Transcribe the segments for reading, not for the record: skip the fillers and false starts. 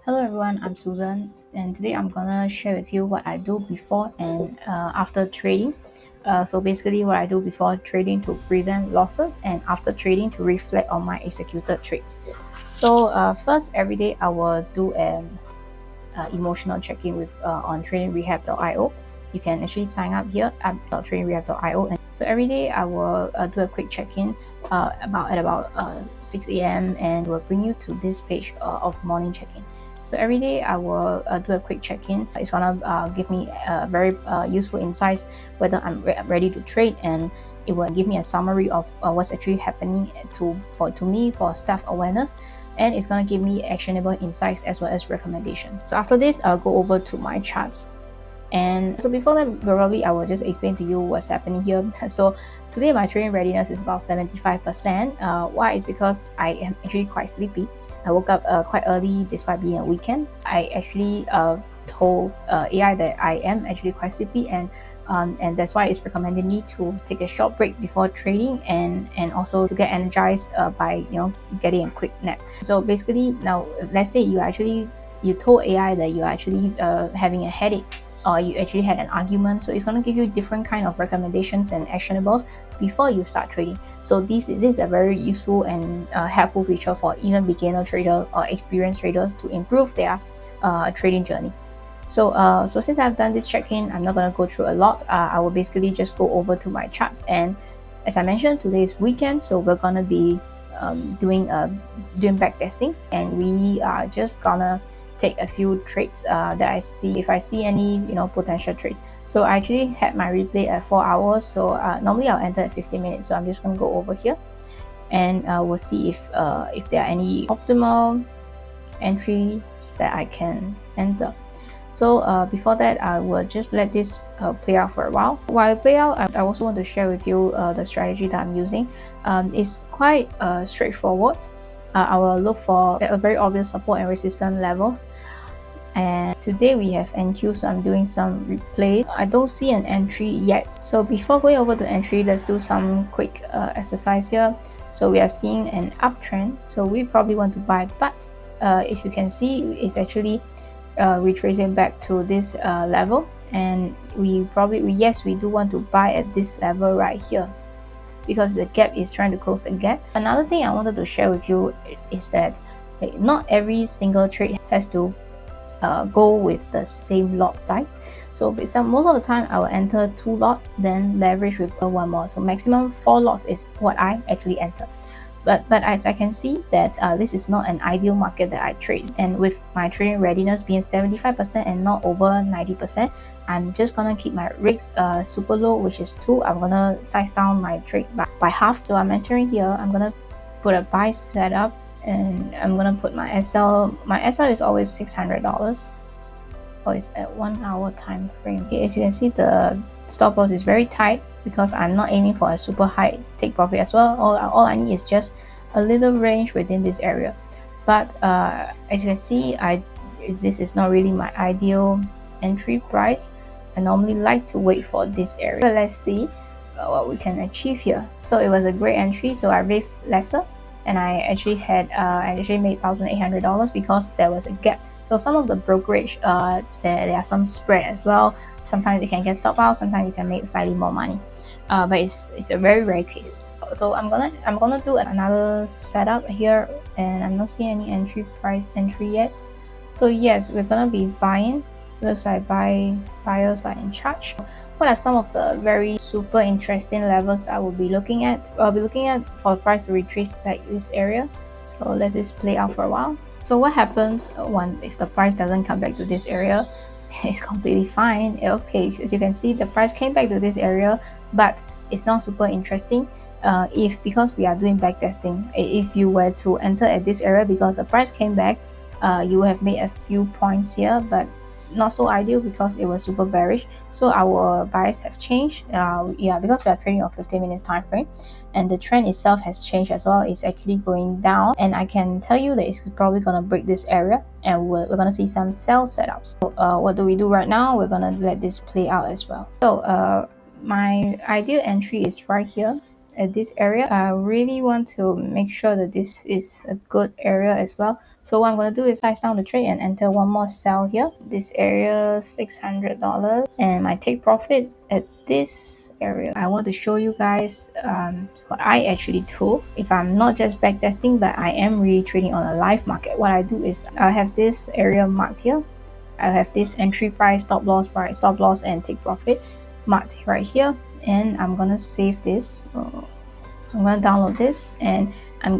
Hello everyone, I'm Susan, and today I'm gonna share with you what I do before and after trading. So basically what I do before trading to prevent losses and after trading to reflect on my executed trades. So first, every day I will do an emotional check-in with on tradingrehab.io. You can actually sign up here at tradingrehab.io, and so every day I will do a quick check-in about 6 a.m. and will bring you to this page of morning check-in. So every day I will do a quick check-in. It's gonna give me very useful insights whether I'm ready to trade, and it will give me a summary of what's actually happening to me for self-awareness, and it's going to give me actionable insights as well as recommendations. So after this, I'll go over to my charts. And so before that, probably I will just explain to you what's happening here. So today my trading readiness is about 75%. Why is because I am actually quite sleepy. I woke up quite early despite being a weekend. So I actually told AI that I am actually quite sleepy, and that's why it's recommending me to take a short break before trading, and also to get energized by getting a quick nap. So basically, now let's say you told AI that you're actually having a headache, or you actually had an argument, so it's going to give you different kind of recommendations and actionables before you start trading. So this is a very useful and helpful feature for even beginner traders or experienced traders to improve their trading journey. So since I've done this check-in, I'm not going to go through a lot. I will basically just go over to my charts, and as I mentioned, today is weekend, so we're going to be doing backtesting, and we are just gonna take a few trades that I see, if I see any potential trades. So I actually had my replay at 4 hours, so normally I'll enter at 15 minutes, so I'm just going to go over here, and we'll see if there are any optimal entries that I can enter. So before that, I will just let this play out for a while. While I play out, I also want to share with you the strategy that I'm using. It's quite straightforward. I will look for a very obvious support and resistance levels. And today we have NQ, so I'm doing some replay. I don't see an entry yet. So before going over to entry, let's do some quick exercise here. So we are seeing an uptrend, so we probably want to buy, but if you can see, it's actually retracing back to this level, and we do want to buy at this level right here because the gap is trying to close the gap. Another thing I wanted to share with you is that not every single trade has to go with the same lot size. So most of the time I will enter 2 lots, then leverage with 1 more. So maximum 4 lots is what I actually enter. But as I can see that this is not an ideal market that I trade, and with my trading readiness being 75% and not over 90%, I'm just gonna keep my risk super low, which is 2. I'm gonna size down my trade by half. So I'm entering here, I'm gonna put a buy setup, and I'm gonna put my SL. My SL is always $600. Oh, it's at 1 hour time frame. Okay, as you can see, the stop loss is very tight because I'm not aiming for a super high take profit as well. All I need is just a little range within this area. But as you can see, this is not really my ideal entry price. I normally like to wait for this area. But let's see what we can achieve here. So it was a great entry, so I raised lesser, and I actually made $1,800 because there was a gap. So some of the brokerage, there are some spread as well. Sometimes you can get stop out, sometimes you can make slightly more money, but it's a very rare case. So I'm gonna do another setup here, and I'm not seeing any entry yet. So yes, we're gonna be buying. Looks like buyers are in charge. What are some of the very super interesting levels I will be looking at? I'll be looking at for the price to retrace back this area. So let's just play out for a while. So what happens if the price doesn't come back to this area? It's completely fine. Okay, as you can see, the price came back to this area, but it's not super interesting. Because we are doing backtesting, if you were to enter at this area because the price came back, you have made a few points here, but not so ideal because it was super bearish. So our bias have changed, because we are trading on 15 minutes time frame, and the trend itself has changed as well. It's actually going down, and I can tell you that it's probably gonna break this area, and we're gonna see some sell setups. So what do we do right now? We're gonna let this play out as well. So my ideal entry is right here. at this area. I really want to make sure that this is a good area as well. So what I'm going to do is size down the trade and enter one more sell here. This area $600 and my take profit at this area. I want to show you guys what I actually do if I'm not just backtesting, but I am really trading on a live market. What I do is I have this area marked here. I have this entry price, stop loss price, stop loss and take profit marked right here, and I'm gonna save this. I'm gonna download this, and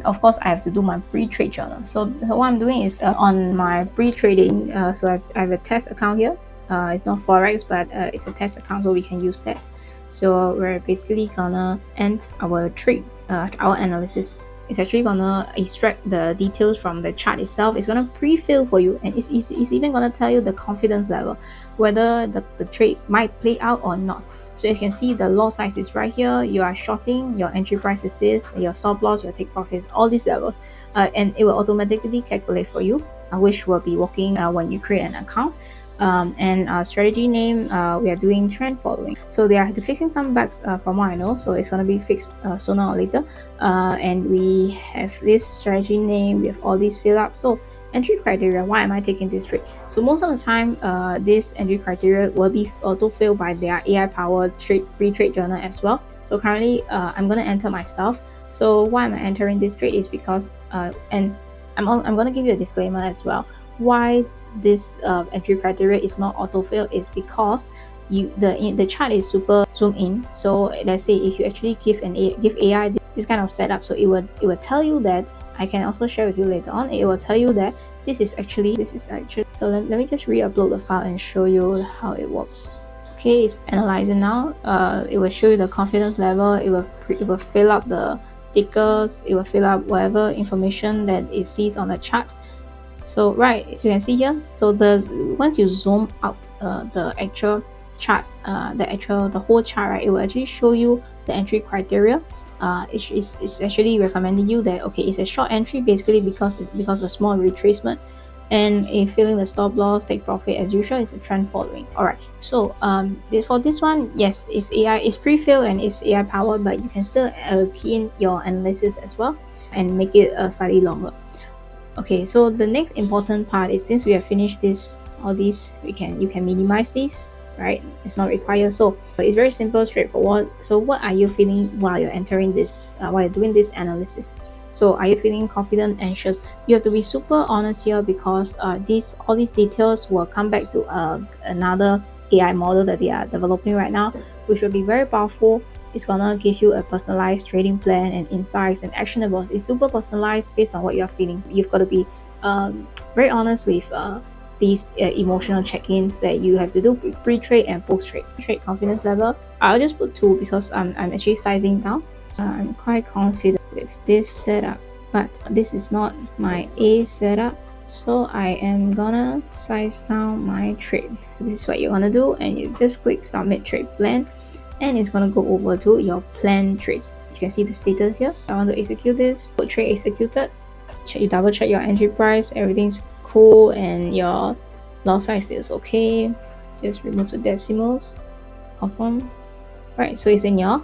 of course I have to do my pre-trade journal. So what I'm doing is on my pre-trading, so I have a test account here. It's not forex, but it's a test account, so we can use that. So we're basically gonna end our trade, our analysis. It's actually gonna extract the details from the chart itself. It's gonna pre-fill for you, and it's even gonna tell you the confidence level, whether the trade might play out or not. So you can see the lot size is right here. You are shorting, your entry price is this, your stop loss, your take profit, all these levels, and it will automatically calculate for you, which will be working when you create an account. And strategy name, we are doing trend following, so they are fixing some bugs from what I know, so it's going to be fixed sooner or later. And we have this strategy name, we have all these fill up. So entry criteria, why am I taking this trade? So most of the time this entry criteria will be auto-filled by their AI powered pre-trade journal as well. So currently I'm going to enter myself. So why am I entering this trade is because and I'm going to give you a disclaimer as well. Why this entry criteria is not autofill is because the chart is super zoom in. So let's say if you actually give AI this kind of setup, so it will tell you that, I can also share with you later on, it will tell you that this is actually so let me just re-upload the file and show you how it works. Okay, it's analyzing now. It will show you the confidence level, it will fill up the tickers, it will fill up whatever information that it sees on the chart. So right, as you can see here, so once you zoom out the actual chart, the whole chart, right, it will actually show you the entry criteria. It's actually recommending you that, okay, it's a short entry basically because of a small retracement, and if filling the stop loss, take profit as usual, it's a trend following. Alright, so for this one, yes, it's pre-filled and it's AI powered, but you can still key in your analysis as well and make it slightly longer. Okay, so the next important part is, since we have finished all these, you can minimize these, right? It's not required. So it's very simple, straightforward. So what are you feeling while you're entering this, while you're doing this analysis? So are you feeling confident, anxious? You have to be super honest here, because all these details will come back to another AI model that they are developing right now, which will be very powerful. It's gonna give you a personalized trading plan and insights and actionables. It's super personalized based on what you're feeling. You've got to be very honest with these emotional check-ins that you have to do pre-trade and post-trade. Trade confidence level, I'll just put 2 because I'm actually sizing down. So I'm quite confident with this setup, but this is not my A setup, so I am gonna size down my trade. This is what you're gonna do, and you just click submit trade plan, and it's going to go over to your planned trades. You can see the status here. I want to execute this. Put trade executed. You double check your entry price, everything's cool, and your lot size is okay. Just remove the decimals. Confirm. Right, so it's in your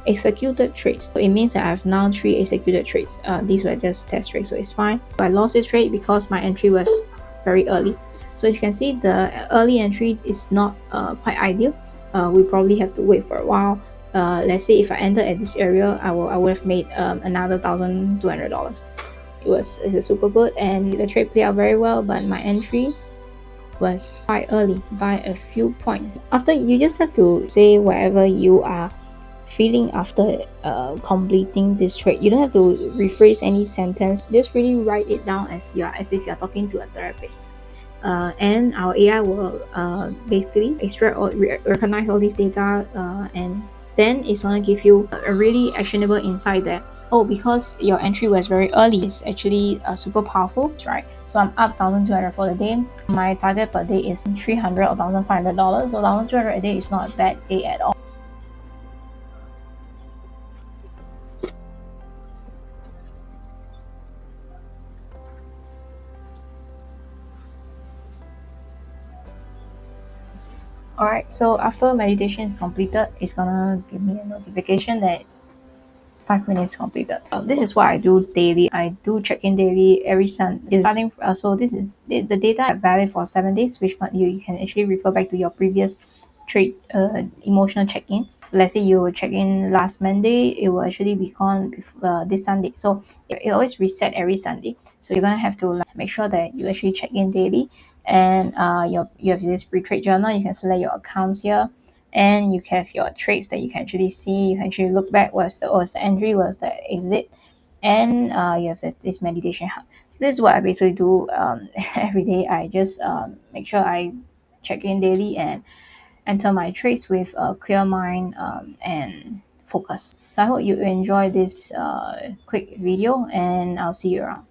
executed trades. So it means that I have now 3 executed trades. These were just test trades, so it's fine. So I lost this trade because my entry was very early. So as you can see, the early entry is not quite ideal. We probably have to wait for a while. Let's say if I entered at this area, I would have made another $1,200. It was super good, and the trade played out very well, but my entry was quite early by a few points. After, you just have to say whatever you are feeling after completing this trade. You don't have to rephrase any sentence. Just really write it down as if you're talking to a therapist. And our AI will basically extract or recognize all these data, and then it's going to give you a really actionable insight that, oh, because your entry was very early, it's actually super powerful, right? So I'm up $1,200 for the day. My target per day is $300 or $1,500, so $1,200 a day is not a bad day at all. Alright, so after meditation is completed, it's gonna give me a notification that 5 minutes completed. This is what I do daily. I do check in daily every Sunday. Starting so this is the data are valid for 7 days, which you can actually refer back to your previous trade emotional check-ins. Let's say you check in last Monday, it will actually be gone this Sunday. So it always reset every Sunday. So you're gonna have to like, make sure that you actually check in daily, and you have this pre-trade journal. You can select your accounts here, and you have your trades that you can actually see. You can actually look back what's the entry, what's the exit, and you have this meditation hub. So this is what I basically do every day. I just make sure I check in daily and enter my trades with a clear mind and focus. So I hope you enjoy this quick video, and I'll see you around.